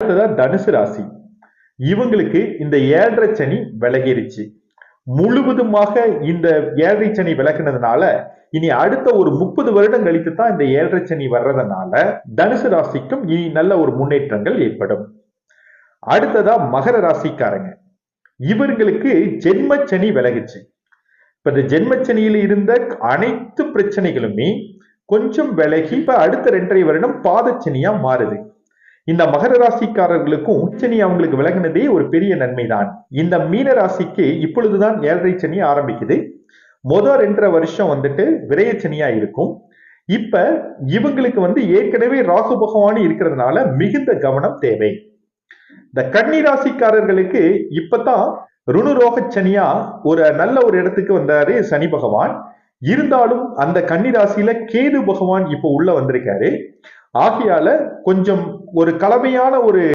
அடுத்ததா தனுசு ராசி. இவங்களுக்கு இந்த 7.5 சனி விலகிருச்சு. முழுவதுமாக இந்த 7.5 சனி விலகினதுனால இனி அடுத்த ஒரு 30 வருடம் கழித்து தான் இந்த 7.5 சனி வர்றதுனால தனுசு ராசிக்கும் இனி நல்ல ஒரு முன்னேற்றங்கள் ஏற்படும். அடுத்ததா மகர ராசிக்காரங்க. இவர்களுக்கு ஜென்மச்சனி விலகுச்சு. இப்ப இந்த ஜென்மச்சனியில் இருந்த அனைத்து பிரச்சனைகளுமே கொஞ்சம் விலகி இப்ப அடுத்த 2.5 வருடம் பாதச்சனியா மாறுது. இந்த மகர ராசிக்காரர்களுக்கும் உச்சனி அவங்களுக்கு விலகினதே ஒரு பெரிய நன்மைதான். இந்த மீன ராசிக்கு இப்பொழுதுதான் 7.5 சனி ஆரம்பிக்குது. முதல் 2.5 வருஷம் விரயச்சனியா இருக்கும். இப்ப இவங்களுக்கு ஏற்கனவே ராகு பகவான் இருக்கிறதுனால மிகுந்த கவனம் தேவை. இந்த கன்னி ராசிக்காரர்களுக்கு இப்பதான் ருணுரோக சனியா ஒரு நல்ல ஒரு இடத்துக்கு வந்தாரு சனி பகவான். இருந்தாலும் அந்த கன்னி ராசியில கேது பகவான் இப்ப உள்ள வந்திருக்காரு. ஆகையால கொஞ்சம் ஒரு கலவையான ஒரு